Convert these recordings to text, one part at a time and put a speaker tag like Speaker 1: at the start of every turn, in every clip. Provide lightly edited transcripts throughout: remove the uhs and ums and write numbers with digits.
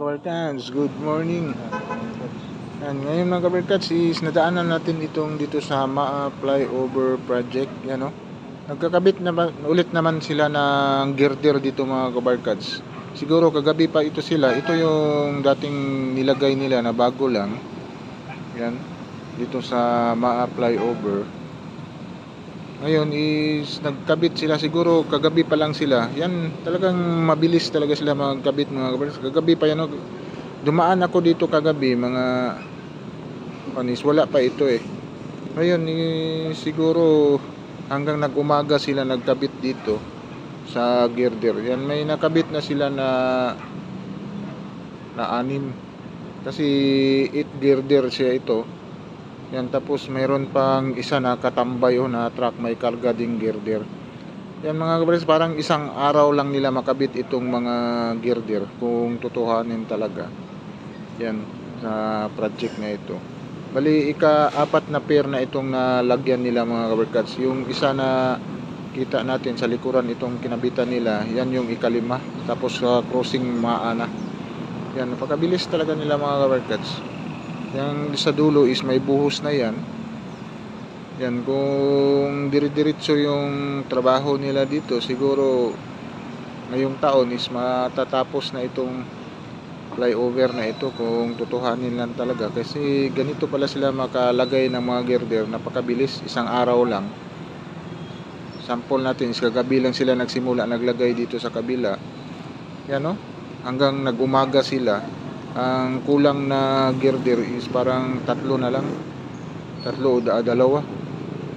Speaker 1: kabarkats, good morning. And ngayon mga kabarkats is nadaanan natin itong dito sa MAA flyover project. Yan o. Nagkakabit na ulit naman sila ng girder dito mga kabarkats. Siguro kagabi pa ito sila. Ito yung dating nilagay nila na bago lang. Yan. Dito sa MAA flyover. Ngayon is nagkabit sila, siguro kagabi pa lang sila. Yan, talagang mabilis talaga sila magkabit mga kabarkats. Kagabi pa yan. Dumaan ako dito kagabi mga panis, wala pa ito eh. Ngayon siguro hanggang nag-umaga sila nagkabit dito sa girder. Yan, may nakabit na sila na 6 kasi 8 girder siya ito. Yan, tapos mayroon pang isa na katambay na truck, may karga ding girder. Yan mga kabarkats, parang isang araw lang nila makabit itong mga girder kung tutuhanin talaga. Yan, sa project na ito. Bali, ika-4 na pair na itong nalagyan nila mga kabarkats. Yung isa na kita natin sa likuran, itong kinabitan nila, yan yung ika-5. Tapos crossing maana. Yan, napakabilis talaga nila mga kabarkats. Yang sa dulo is may buhos na yan. Yan, kung dire-diretso yung trabaho nila dito, siguro ngayong taon is matatapos na itong flyover na ito kung tutuhanin lang talaga. Kasi ganito pala sila makalagay ng mga girder, napakabilis, isang araw lang. Sample natin is kagabi lang sila nagsimula naglagay dito sa kabila. Yan hanggang nag-umaga sila. Ang kulang na girder is parang 3 na lang. 3 o 2.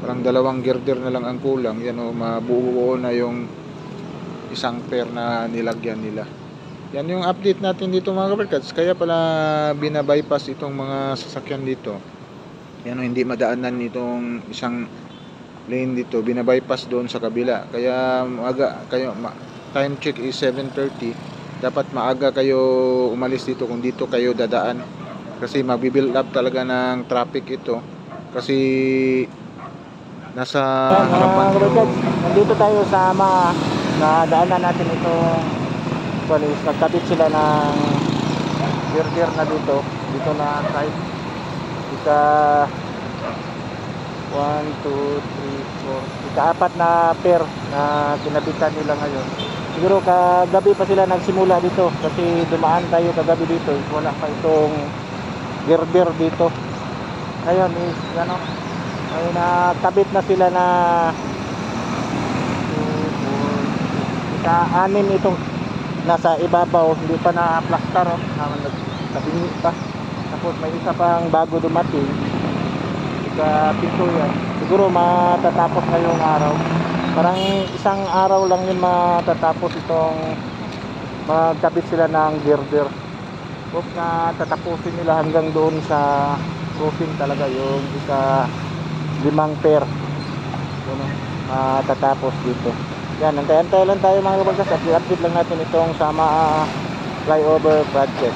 Speaker 1: Parang 2 girder na lang ang kulang. Yan mabuo na yung isang pair na nilagyan nila. Yan yung update natin dito mga kabarkats. Kaya pala binabypass itong mga sasakyan dito. Yan hindi madaanan itong isang lane dito. Binabypass doon sa kabila. Kaya time check is 7:30. Dapat maaga kayo umalis dito kung dito kayo dadaan. Kasi magbibuild up talaga ng traffic ito. Kasi nasa harapan nyo.
Speaker 2: Nandito tayo sa daanan natin itong nagkabit sila ng girder na dito na side. Ika 1, 2, 3, 4 ika-4 na pair na kinabitan nila ngayon. Siguro kagabi pa sila nagsimula dito kasi dumaan tayo kagabi dito, wala pa itong girder dito. Ngayon is ay nakabit na sila na 2, 4, ika-6 itong nasa ibabaw, hindi pa na plaster nabingi pa. Tapos may isa pang bago dumating, ika-7 yan. Siguro matatapos ngayong araw. Parang isang araw lang yun matatapos itong magkabit sila ng girder. Huwag na tatapusin nila hanggang doon sa crossing talaga yung ika-5 pair. Matatapos dito. Yan, antay-antay lang tayo mga kabarkats. Update lang natin itong sama flyover project.